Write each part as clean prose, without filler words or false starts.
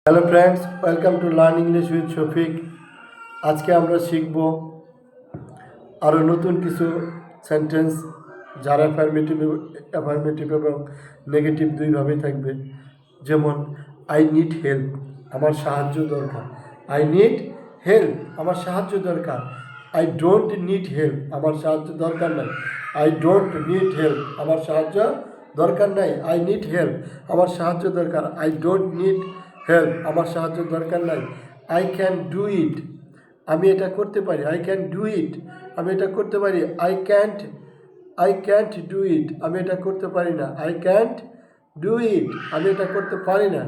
Hello friends, welcome to learn English with Shafiq. আজকে আমরা শিখব আরও নতুন কিছু সেন্টেন্স যার অ্যাফার্মেটিভ এবং নেগেটিভ দুইভাবেই থাকবে। যেমন আই নিড হেল্প, আমার সাহায্য দরকার। আই নিড হেল্প, আমার সাহায্য দরকার। আই ডোন্ট নিড হেল্প, আমার সাহায্য দরকার নাই। আই ডোন্ট নিড হেল্প, আমার সাহায্য দরকার নাই। আই নিড হেল্প, আমার সাহায্য দরকার। আই ডোন্ট নিড হেল্প, আমার সাহায্য দরকার নাই। আই ক্যান ডু ইট, আমি এটা করতে পারি। আই ক্যান ডু ইট, আমি এটা করতে পারি। আই ক্যান্ট ডু ইট, আমি এটা করতে পারি না। আই ক্যান্ট ডু ইট, আমি এটা করতে পারি না।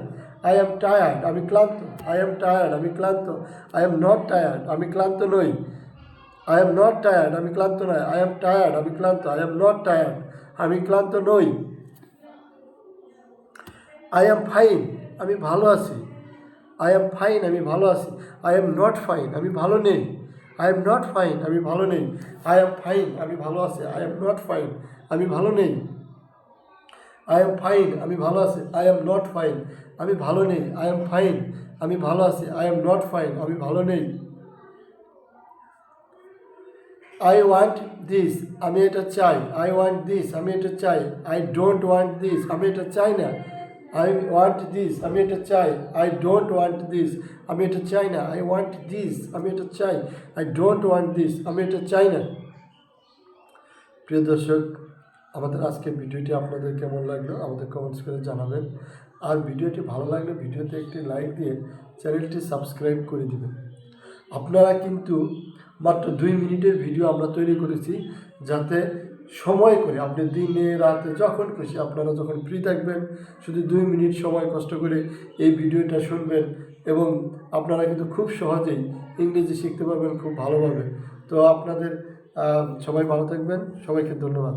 আই অ্যাম টায়ার্ড, আমি ক্লান্ত। আই অ্যাম টায়ার্ড, আমি ক্লান্ত। আই এম নট টায়ার্ড, আমি ক্লান্ত নই। আই এম নট টায়ার্ড, আমি ক্লান্ত নয়। আই এম টায়ার্ড, আমি ক্লান্ত। আই এম নট টায়ার্ড, আমি ক্লান্ত নই। আই এম ফাইন, আমি ভালো আছি। আই এম ফাইন, আমি ভালো আছি। আই এম নট ফাইন, আমি ভালো নেই। আই এম নট ফাইন, আমি ভালো নেই। আই এম ফাইন, আমি ভালো আছি। আই এম নট ফাইন, আমি ভালো নেই। আই এম ফাইন, আমি ভালো আছি। আই এম নট ফাইন, আমি ভালো নেই। আই এম ফাইন, আমি ভালো আছি। আই এম নট ফাইন, আমি ভালো নেই। আই ওয়ান্ট দিস, আমি এটা চাই। আই ওয়ান্ট দিস, আমি এটা চাই। আই ডোন্ট ওয়ান্ট দিস, আমি এটা চাই না। আই ওয়ান্ট দিস, আমি এটা চাই। আই ডোন্ট ওয়ান্ট দিস, আমি এটা চাই না। আই ওয়ান্ট দিস, আমি এটা চাই। আই ডোন্ট ওয়ান্ট দিস, আমি এটা চাই না। প্রিয় দর্শক, আমাদের আজকের ভিডিওটি আপনাদের কেমন লাগলো আমাদের কমেন্টস করে জানাবেন। আর ভিডিওটি ভালো লাগলে ভিডিওতে একটি লাইক দিয়ে চ্যানেলটি সাবস্ক্রাইব করে দেবেন। আপনারা কিন্তু মাত্র 2 মিনিটের ভিডিও আমরা তৈরি করেছি, যাতে সময় করে আপনি দিনে রাতে যখন খুশি আপনারা যখন ফ্রি থাকবেন শুধু 2 মিনিট সময় কষ্ট করে এই ভিডিওটা শুনবেন এবং আপনারা কিন্তু খুব সহজেই ইংরেজি শিখতে পারবেন খুব ভালোভাবে। তো আপনাদের সবাই ভালো থাকবেন, সবাইকে ধন্যবাদ।